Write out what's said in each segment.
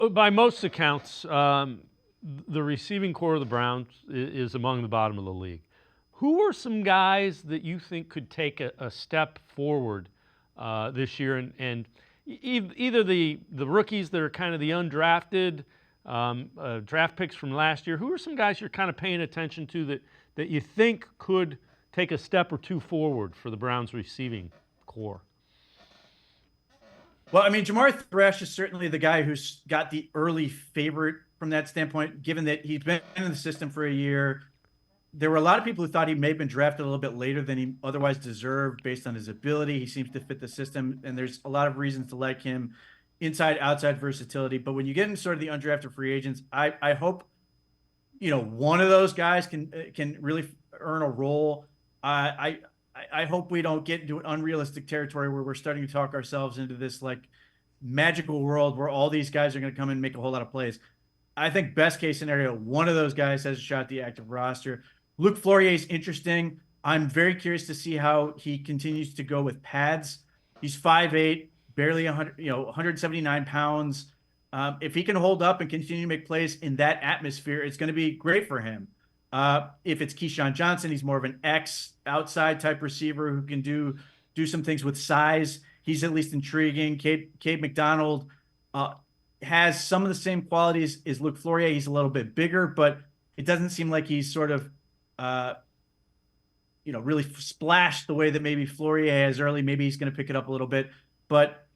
By most accounts, the receiving core of the Browns is among the bottom of the league. Who are some guys that you think could take a step forward this year? And either the rookies that are kind of the undrafted draft picks from last year. Who are some guys you're kind of paying attention to that you think could take a step or two forward for the Browns receiving core? Well, I mean, Jamar Thresh is certainly the guy who's got the early favorite from that standpoint, given that he's been in the system for a year. There were a lot of people who thought he may have been drafted a little bit later than he otherwise deserved based on his ability. He seems to fit the system, and there's a lot of reasons to like him, inside, outside versatility. But when you get into sort of the undrafted free agents, I hope one of those guys can really earn a role. I hope we don't get into an unrealistic territory where we're starting to talk ourselves into this like magical world where all these guys are going to come and make a whole lot of plays. I think best case scenario, one of those guys has a shot at the active roster. Luke Flourier is interesting. I'm very curious to see how he continues to go with pads. He's 5'8", barely 100, 179 pounds. If he can hold up and continue to make plays in that atmosphere, it's going to be great for him. If it's Keyshawn Johnson, he's more of an X outside type receiver who can do some things with size. He's at least intriguing. Cade McDonald has some of the same qualities as Luke Flourier. He's a little bit bigger, but it doesn't seem like he's sort of really splashed the way that maybe Flourier has early. Maybe he's going to pick it up a little bit, but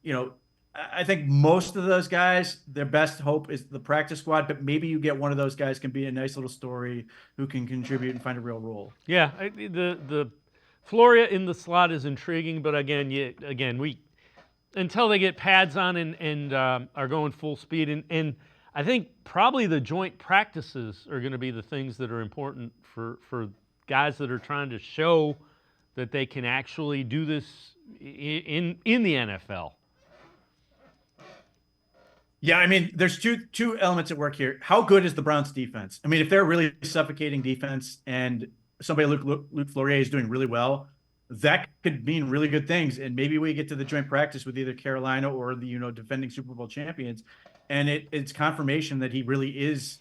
I think most of those guys, their best hope is the practice squad, but maybe you get one of those guys can be a nice little story who can contribute and find a real role. Yeah, the Floria in the slot is intriguing, but again, we until they get pads on and are going full speed, and I think probably the joint practices are going to be the things that are important for guys that are trying to show that they can actually do this in the NFL. Yeah, I mean, there's two elements at work here. How good is the Browns defense? I mean, if they're really suffocating defense and somebody Luke Flourier is doing really well, that could mean really good things. And maybe we get to the joint practice with either Carolina or the defending Super Bowl champions, and it's confirmation that he really is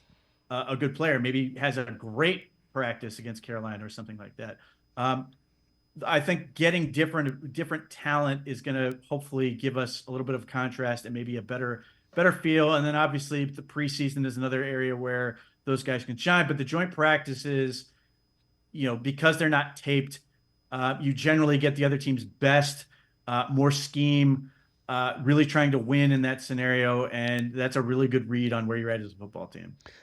a good player. Maybe has a great practice against Carolina or something like that. I think getting different talent is going to hopefully give us a little bit of contrast and maybe a better feel. And then obviously the preseason is another area where those guys can shine. But the joint practices, because they're not taped, you generally get the other team's best, more scheme, really trying to win in that scenario. And that's a really good read on where you're at as a football team.